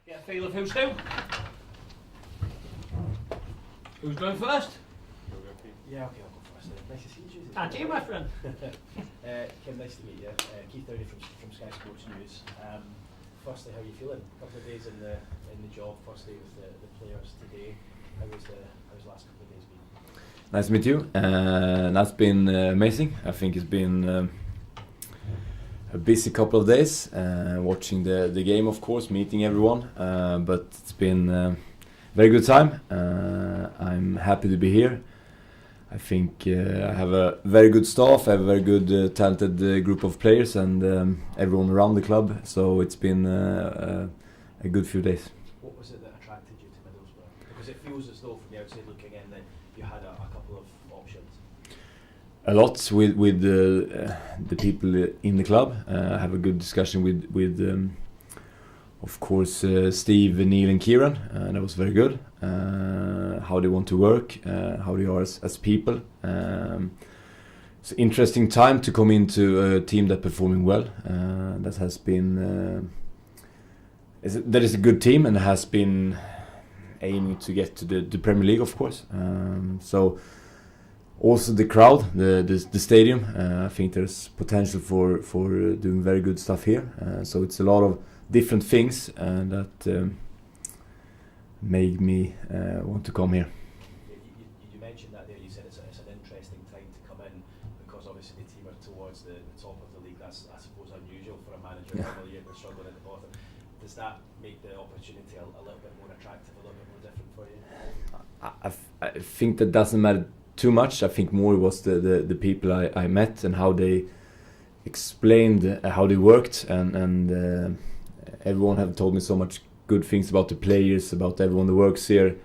Get a feel of who's who. Who's going first? Yeah, okay, I'll go first. Nice to see you, Tuesday. And you, my friend. Kim, nice to meet you. Keith Downey from Sky Sports News. Firstly, how are you feeling? A couple of days in the job. Firstly, with the players today. How's the last couple of days been? Nice to meet you. That's been amazing. I think it's been a busy couple of days. Watching the game, of course, meeting everyone. But it's been a very good time. I'm happy to be here. I think I have a very good staff, I have a very good, talented group of players and everyone around the club. So it's been a good few days. What was it that attracted you to Middlesbrough? Because it feels as though from the outside looking in that you had a couple of options. A lot with the people in the club. I have a good discussion with of course, Steve, Neil and Kieran. That was very good. How they want to work, how they are as people. It's an interesting time to come into a team that's performing well. That has been... that is a good team and has been aiming to get to the Premier League, of course. So also the crowd, the stadium. I think there's potential for doing very good stuff here. So it's a lot of different things that made me want to come here. You mentioned that there. You said it's an interesting time to come in because obviously the team are towards the top of the league. That's, I suppose, unusual for a manager. Yeah. Normally you're struggling at the bottom. Does that make the opportunity a little bit more attractive, a little bit more different for you? I think that doesn't matter too much. I think more was the people I met and how they explained how they worked and everyone have told me so much good things about the players, about everyone that works here,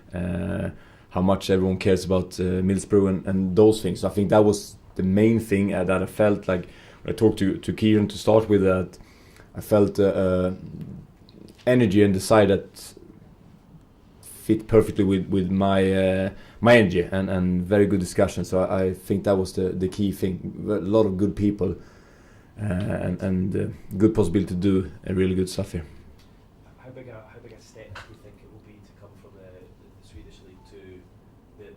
how much everyone cares about Middlesbrough and those things. So I think that was the main thing that I felt like when I talked to Kieran to start with, that I felt energy and desire that fit perfectly with my my energy and very good discussion. So I think that was the key thing. A lot of good people and good possibility to do a really good stuff here. How big a step do you think it will be to come from the Swedish league to the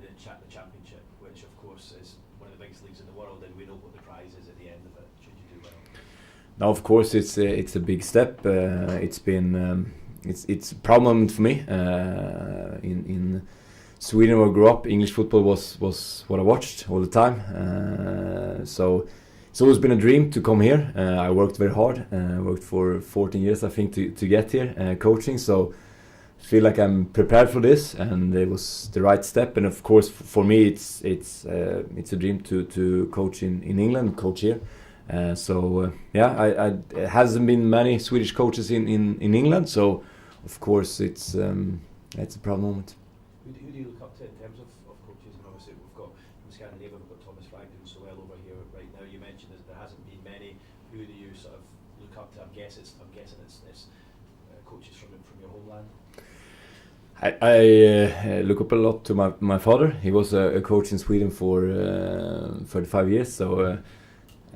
championship, which of course is one of the biggest leagues in the world, and we know what the prize is at the end of it should you do well? Now, of course, it's a big step. It's been it's a proud moment for me. In Sweden, where I grew up, English football was what I watched all the time. So it's always been a dream to come here. I worked very hard. Worked for 14 years, I think, to get here, coaching. So I feel like I'm prepared for this, and it was the right step. And of course, for me, it's a dream to coach in England, coach here. Yeah, it hasn't been many Swedish coaches in England. So of course, it's a proud moment. Who do you look up to in terms of coaches? And obviously we've got from Scandinavia, we've got Thomas Frank doing so well over here right now. You mentioned that there hasn't been many. Who do you sort of look up to? I'm guessing it's coaches from your homeland. I look up a lot to my father. He was a coach in Sweden for 35 years. So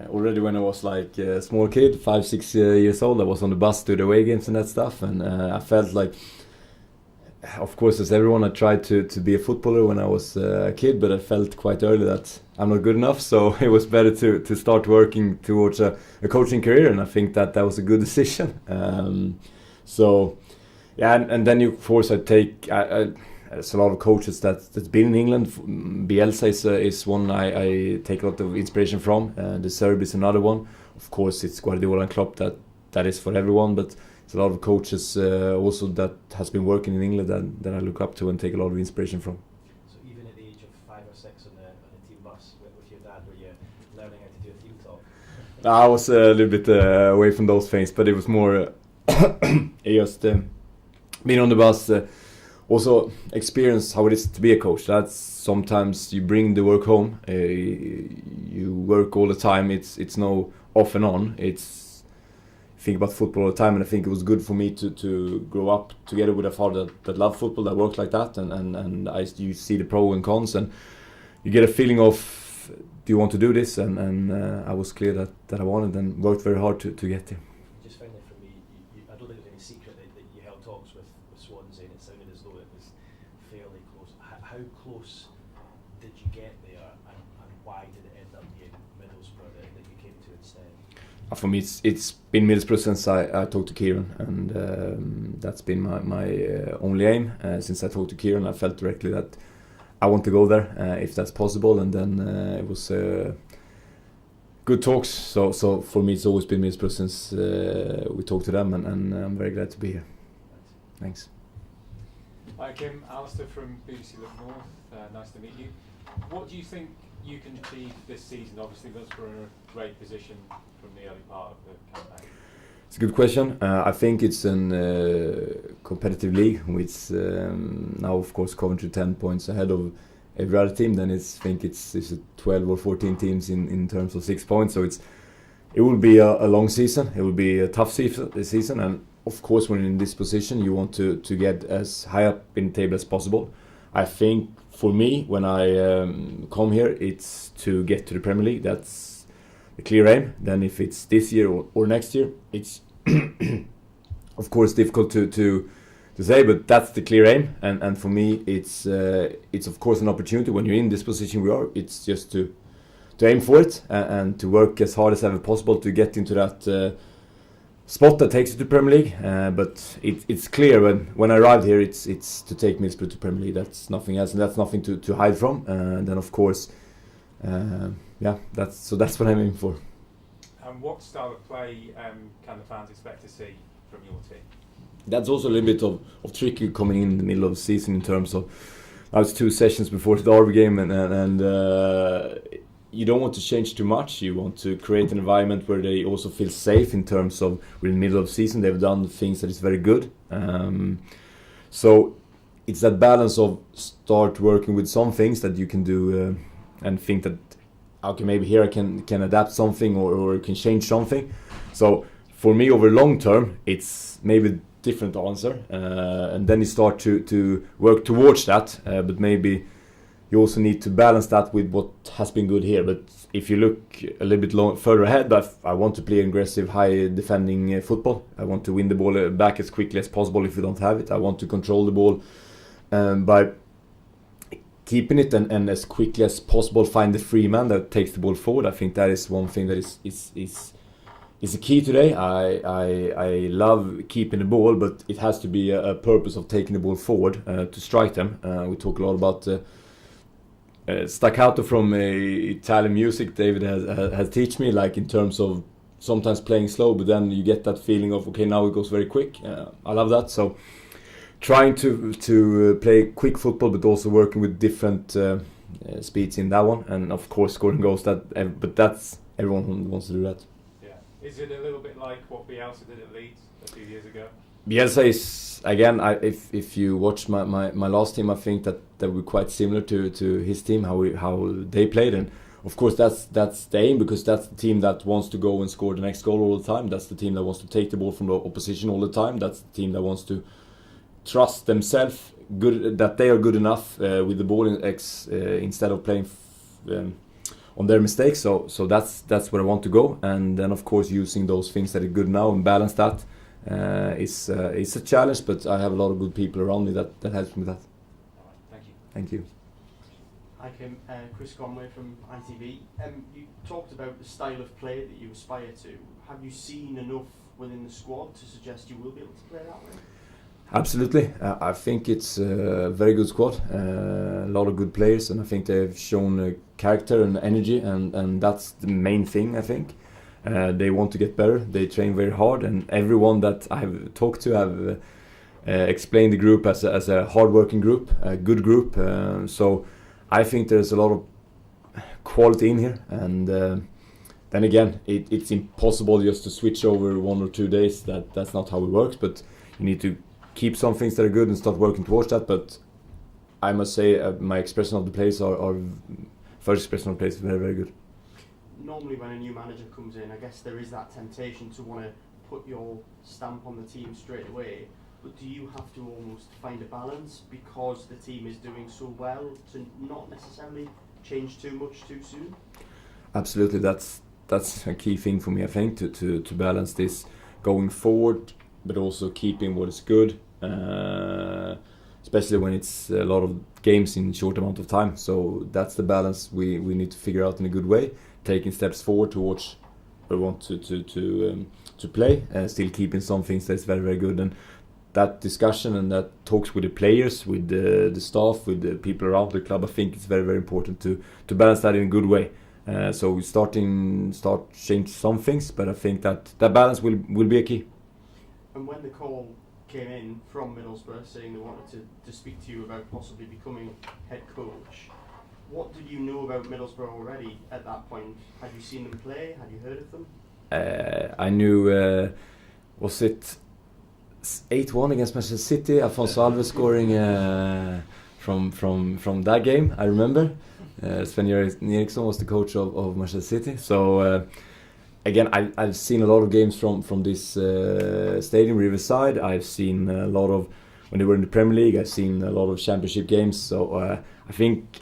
already when I was like a small kid, 5-6 years old, I was on the bus to the away games and that stuff, and I felt like, of course, as everyone, I tried to be a footballer when I was a kid, but I felt quite early that I'm not good enough, so it was better to start working towards a coaching career, and I think that was a good decision. So, yeah, and then of course I take, there's a lot of coaches that's been in England. Bielsa is one I take a lot of inspiration from. De Zerbi is another one. Of course, it's Guardiola and Klopp that is for everyone, but there's a lot of coaches also that has been working in England that I look up to and take a lot of inspiration from. So even at the age of 5 or 6 on the team bus with your dad, were you learning how to do a team talk? I was a little bit away from those things, but it was more just being on the bus. Also experience how it is to be a coach. That's sometimes you bring the work home. You work all the time. It's no off and on. It's think about football all the time, and I think it was good for me to grow up together with a father that loved football, that worked like that, and you see the pros and cons, and you get a feeling of, do you want to do this? And I was clear that I wanted, and worked very hard to get there. Just finally for me, I don't think there's any secret that you held talks with how close did you get there, and why did it end up being Middlesbrough that you came to instead? For me, it's been Middlesbrough since I talked to Kieran, and that's been my only aim. Since I talked to Kieran, I felt directly that I want to go there if that's possible, and then it was good talks. So for me, it's always been Middlesbrough since we talked to them, and I'm very glad to be here. Thanks. Hi Kim, Alistair from BBC Look North, nice to meet you. What do you think you can achieve this season? Obviously Middlesbrough are in a great position from the early part of the campaign. It's a good question. I think it's a competitive league with now of course Coventry 10 points ahead of every other team. Then I think it's 12 or 14 teams in terms of 6 points, so it will be a long season. It will be a tough season, and of course, when you're in this position, you want to get as high up in the table as possible. I think for me, when I come here, it's to get to the Premier League. That's the clear aim. Then if it's this year or next year, it's of course difficult to say, but that's the clear aim. And for me, it's of course an opportunity. When you're in this position we are, it's just to aim for it and to work as hard as ever possible to get into that spot that takes you to Premier League, but it's clear when I arrived here, it's to take Middlesbrough to Premier League. That's nothing else, and that's nothing to hide from. And then of course, that's what I'm aiming for. And what style of play can the fans expect to see from your team? That's also a little bit of tricky coming in the middle of the season in terms of now it's 2 sessions before the Derby game, and you don't want to change too much. You want to create an environment where they also feel safe in terms of we're in the middle of the season. They've done things that is very good. So it's that balance of start working with some things that you can do and think that okay, maybe here I can adapt something or can change something. So for me, over long term, it's maybe a different answer, and then you start to work towards that. But maybe you also need to balance that with what has been good here. But if you look a little bit further ahead, I want to play aggressive, high defending football. I want to win the ball back as quickly as possible if you don't have it. I want to control the ball by keeping it and as quickly as possible find the free man that takes the ball forward. I think that is one thing that is a key today. I love keeping the ball, but it has to be a purpose of taking the ball forward to strike them. We talk a lot about staccato from Italian music. David has taught me, like in terms of sometimes playing slow, but then you get that feeling of okay, now it goes very quick. I love that. So trying to play quick football, but also working with different speeds in that one, and of course scoring goals. But that's everyone who wants to do that. Yeah, is it a little bit like what Bielsa did at Leeds a few years ago? Bielsa is again. If you watch my last team, I think that we're quite similar to his team, how they played, and of course that's the aim, because that's the team that wants to go and score the next goal all the time. That's the team that wants to take the ball from the opposition all the time. That's the team that wants to trust themselves, that they are good enough with the ball instead of playing on their mistakes. So that's where I want to go, and then of course using those things that are good now and balance that. It's a challenge, but I have a lot of good people around me that helps me with that. Thank you. Thank you. Hi Kim, Chris Conway from ITV. You talked about the style of play that you aspire to. Have you seen enough within the squad to suggest you will be able to play that way? Absolutely. I think it's a very good squad, a lot of good players, and I think they've shown character and energy, and that's the main thing, I think. They want to get better, they train very hard, and everyone that I've talked to have explained the group as a hard-working group, a good group. So I think there's a lot of quality in here, and then again, it's impossible just to switch over 1 or 2 days. That's not how it works, but you need to keep some things that are good and start working towards that. But I must say my expression of the players are first expression of the players is very, very good. Normally when a new manager comes in, I guess there is that temptation to want to put your stamp on the team straight away, but do you have to almost find a balance because the team is doing so well to not necessarily change too much too soon? Absolutely, that's a key thing for me, I think, to balance this going forward, but also keeping what is good, especially when it's a lot of games in a short amount of time. So that's the balance we need to figure out in a good way, taking steps forward towards where we want to play, still keeping some things that's very, very good. And that discussion and that talks with the players, with the staff, with the people around the club, I think it's very, very important to balance that in a good way. So we start change some things, but I think that balance will be a key. And when the call came in from Middlesbrough saying they wanted to speak to you about possibly becoming head coach, what did you know about Middlesbrough already at that point? Had you seen them play? Had you heard of them? I knew, was it 8-1 against Manchester City? Afonso Alves scoring from that game, I remember. Sven Eriksson was the coach of Manchester City. So again, I've seen a lot of games from this stadium, Riverside. I've seen a lot of, when they were in the Premier League, I've seen a lot of championship games. So I think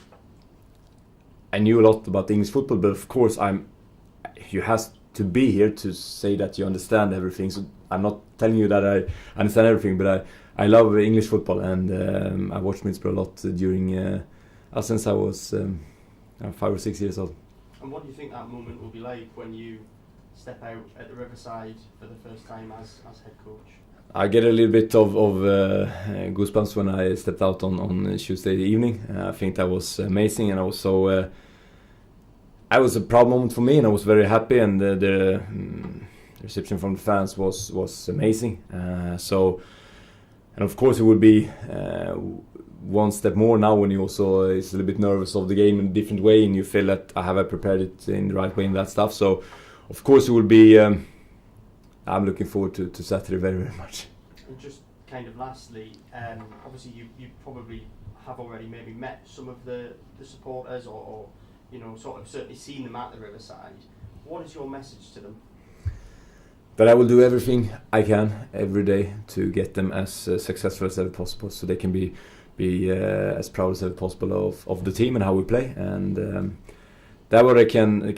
I knew a lot about English football, but of course you have to be here to say that you understand everything. So I'm not telling you that I understand everything, but I love English football, and I watched Middlesbrough a lot during since I was 5 or 6 years old. And what do you think that moment will be like when you step out at the Riverside for the first time as head coach? I get a little bit of goosebumps when I stepped out on Tuesday evening. I think that was amazing, and also it was a proud moment for me, and I was very happy, and the reception from the fans was amazing. So, and of course it would be one step more now when you also is a little bit nervous of the game in a different way, and you feel that I have prepared it in the right way and that stuff. So of course it will be I'm looking forward to Saturday very, very much. And just kind of lastly, obviously you probably have already maybe met some of the supporters or you know, sort of certainly seen them at the Riverside. What is your message to them? That I will do everything I can every day to get them as successful as ever possible, so they can be as proud as ever possible of the team and how we play. And that what I can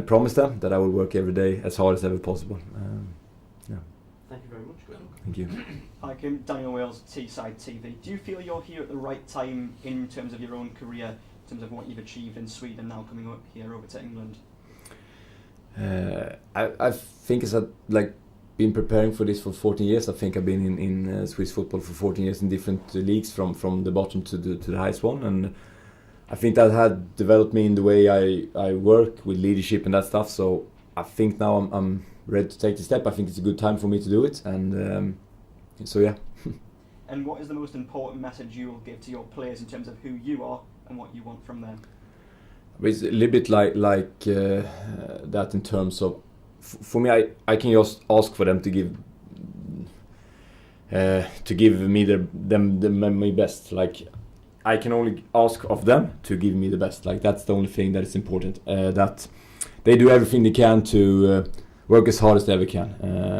promise them, that I will work every day as hard as ever possible. Yeah. Thank you very much, Greg. Thank you. Hi, Kim. Daniel Wales, Teesside TV. Do you feel you're here at the right time in terms of your own career, in terms of what you've achieved in Sweden, now coming up here over to England? I think it's like been preparing for this for 14 years. I think I've been in Swiss football for 14 years in different leagues, from the bottom to the highest one, and I think that had developed me in the way I work with leadership and that stuff. So I think now I'm ready to take the step. I think it's a good time for me to do it, and so yeah. And what is the most important message you will give to your players in terms of who you are and what you want from them? It's a little bit like that in terms of, for me, I can just ask for them to give me my best. Like, I can only ask of them to give me the best. Like, that's the only thing that is important. That they do everything they can to work as hard as they ever can.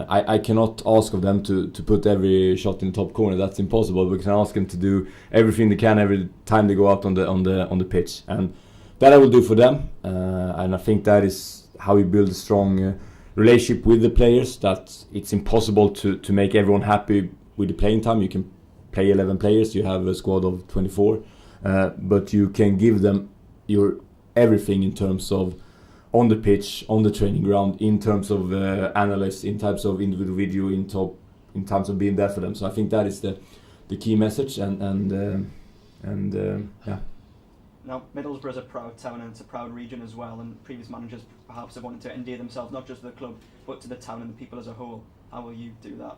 I cannot ask of them to put every shot in the top corner. That's impossible. We can ask them to do everything they can every time they go out on the pitch, and that I will do for them. And I think that is how you build a strong relationship with the players. That it's impossible to make everyone happy with the playing time. You can play 11 players. You have a squad of 24, but you can give them your everything in terms of on the pitch, on the training ground, in terms of analysts, in terms of individual video, in terms of being there for them. So I think that is the key message, and yeah. Now, Middlesbrough is a proud town and it's a proud region as well, and previous managers perhaps have wanted to endear themselves not just to the club but to the town and the people as a whole. How will you do that?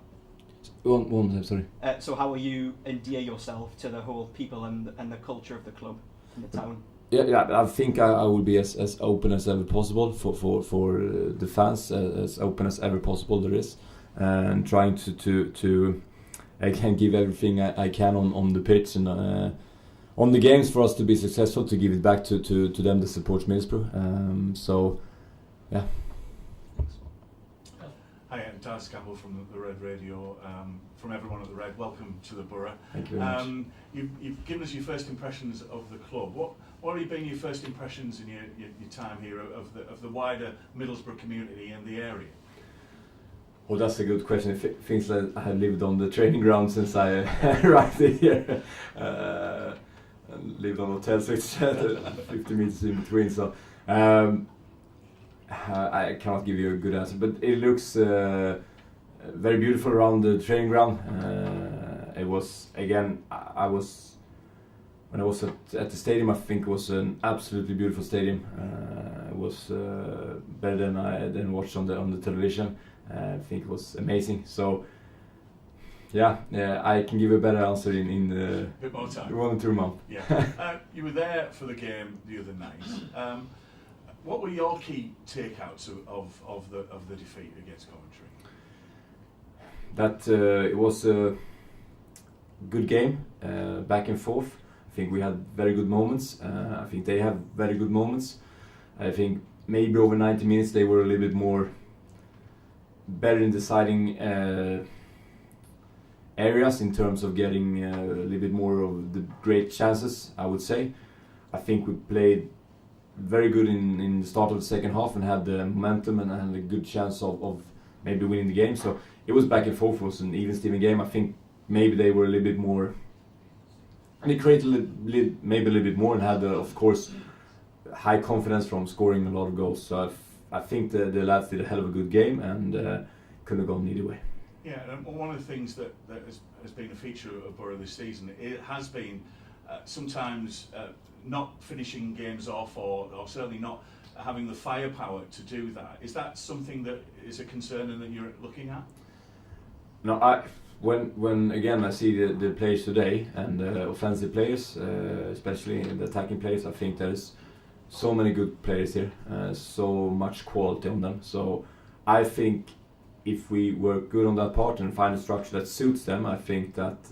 One time, sorry. So how will you endear yourself to the whole people and the culture of the club and the town? Yeah, I think I will be as open as ever possible for the fans, as open as ever possible there is, and trying to I can give everything I can on the pitch and on the games for us to be successful, to give it back to them that support Middlesbrough. So, yeah. Hi, I'm Daz Campbell from the Red Radio. From everyone at the Red, welcome to the Borough. Thank you very much. You've given us your first impressions of the club. What have been your first impressions in your time here of the wider Middlesbrough community and the area? Oh, that's a good question. It things that I have lived on the training ground since I arrived here. And lived on hotels with 50 meters in between. So I cannot give you a good answer, but it looks very beautiful around the training ground. It was, again, when I was at the stadium, I think it was an absolutely beautiful stadium. It was better than I watched on the television. I think it was amazing. So, yeah, I can give a better answer in bit more time. 1 or 2 months. Yeah, you were there for the game the other night. What were your key takeouts of the defeat against Coventry? That it was a good game, back and forth. I think we had very good moments. I think they have very good moments. I think maybe over 90 minutes they were a little bit more better in deciding areas in terms of getting a little bit more of the great chances, I would say. I think we played very good in the start of the second half and had the momentum and a good chance of maybe winning the game. So it was back and forth. It was an even Steven game. I think maybe they were a little bit more, and they created maybe a little bit more and had, of course, high confidence from scoring a lot of goals. So I think the lads did a hell of a good game and couldn't have gone either way. Yeah, and one of the things that has been a feature of Borough this season, it has been sometimes not finishing games off or certainly not having the firepower to do that. Is that something that is a concern and that you're looking at? No, when again I see the players today and offensive players, especially the attacking players, I think there's so many good players here, so much quality on them. So I think if we work good on that part and find a structure that suits them, I think that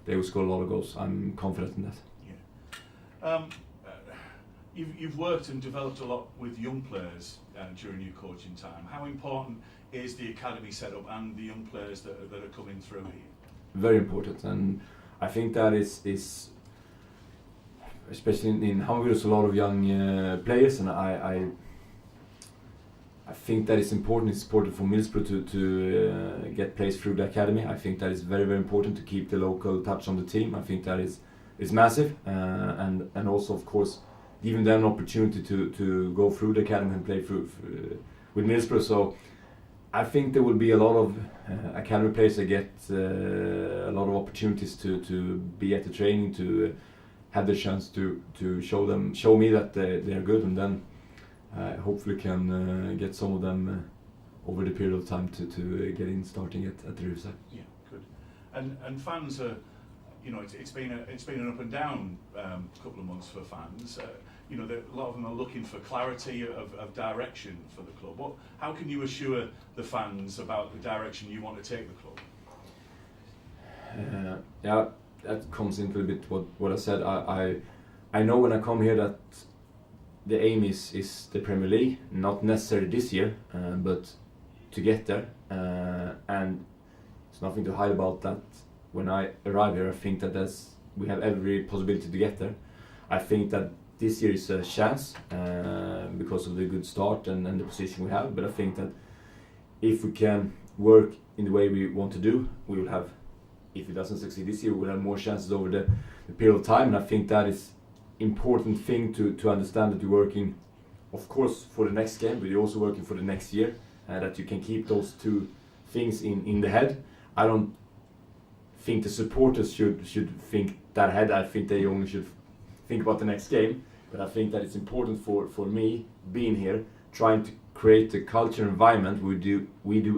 they will score a lot of goals. I'm confident in that. Yeah. You've worked and developed a lot with young players during your coaching time. How important is the academy setup and the young players that are coming through here? Very important, and I think that is especially in Hamburg, there's a lot of young players, and I think that is important. It's important for Middlesbrough to get players through the academy. I think that is very, very important to keep the local touch on the team. I think that is massive, and also, of course, giving them an opportunity to go through the academy and play through with Middlesbrough. So I think there will be a lot of academy players that get a lot of opportunities to be at the training, to have the chance to show me that they are good, and then hopefully can get some of them over the period of time to get in starting at the Riverside. Yeah, good. And fans are, it's been an up and down couple of months for fans. A lot of them are looking for clarity of direction for the club. How can you assure the fans about the direction you want to take the club? Yeah, that comes into a bit what I said. I know when I come here that the aim is the Premier League, not necessarily this year, but to get there. And there's nothing to hide about that. When I arrive here, I think that we have every possibility to get there. I think that this year is a chance because of the good start and the position we have. But I think that if we can work in the way we want to do, we will have, if it doesn't succeed this year, we'll have more chances over the period of time. And I think that is important thing to understand, that you're working, of course, for the next game, but you're also working for the next year, that you can keep those two things in the head. I don't think the supporters should think that ahead. I think they only should think about the next game. But I think that it's important for me being here, trying to create the culture environment. We do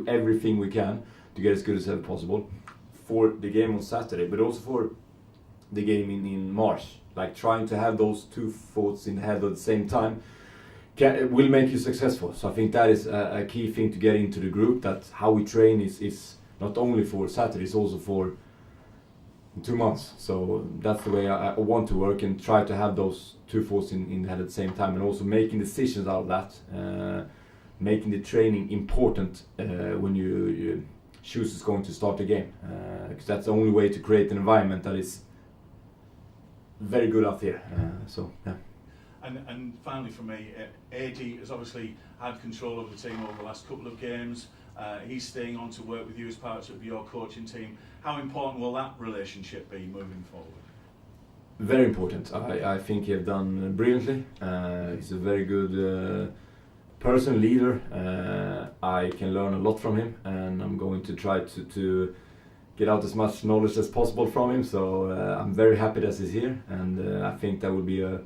everything we can to get as good as ever possible for the game on Saturday, but also for the game in March. Like trying to have those two thoughts in the head at the same time will make you successful. So I think that is a key thing to get into the group, that how we train is not only for Saturday, it's also for 2 months. So that's the way I want to work, and try to have those two thoughts in the head at the same time, and also making decisions out of that, making the training important when you choose who's going to start the game, because that's the only way to create an environment that is very good out here. So yeah. And finally for me, AD has obviously had control of the team over the last couple of games. He's staying on to work with you as part of your coaching team. How important will that relationship be moving forward? Very important. I think he have done brilliantly. He's a very good person, leader. I can learn a lot from him, and I'm going to try to get out as much knowledge as possible from him. So I'm very happy that he's here, and I think that will be a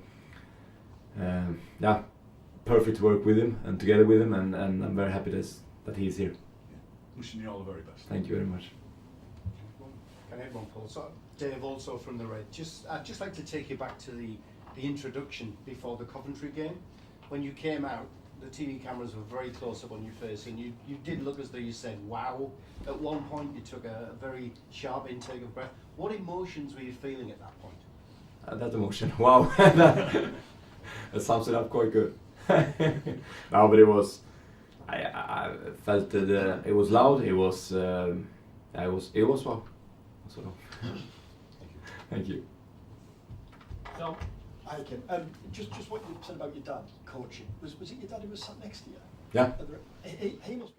perfect to work with him and together with him, and I'm very happy that he's here. Yeah. Wishing you all the very best. Thank you very much. Can I add one, Paul? So, Dave, also from the Red. I'd just like to take you back to the introduction before the Coventry game. When you came out, the TV cameras were very close up on your face, and you did look as though you said, wow. At one point, you took a very sharp intake of breath. What emotions were you feeling at that point? That emotion, wow. That sums it up quite good. No, but it was, I felt that it was loud, it was wow. So, thank you. So, Hi Kim. Just what you said about your dad coaching. Was it your dad who was sat next to you? Yeah. He must be